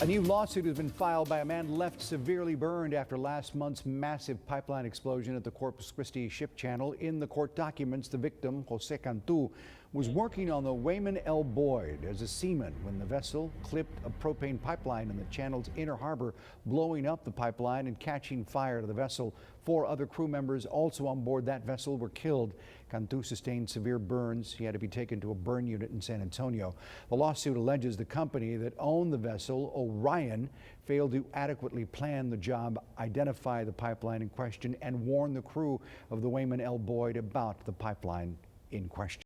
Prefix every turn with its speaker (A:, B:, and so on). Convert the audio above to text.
A: A new lawsuit has been filed by a man left severely burned after last month's massive pipeline explosion at the Corpus Christi ship channel. In the court documents, the victim, Jose Cantu, was working on the Wayman L. Boyd as a seaman when the vessel clipped a propane pipeline in the channel's inner harbor, blowing up the pipeline and catching fire to the vessel. 4 other crew members also on board that vessel were killed. Cantu sustained severe burns. He had to be taken to a burn unit in San Antonio. The lawsuit alleges the company that owned the vessel, Orion, failed to adequately plan the job, identify the pipeline in question, and warn the crew of the Wayman L. Boyd about the pipeline in question.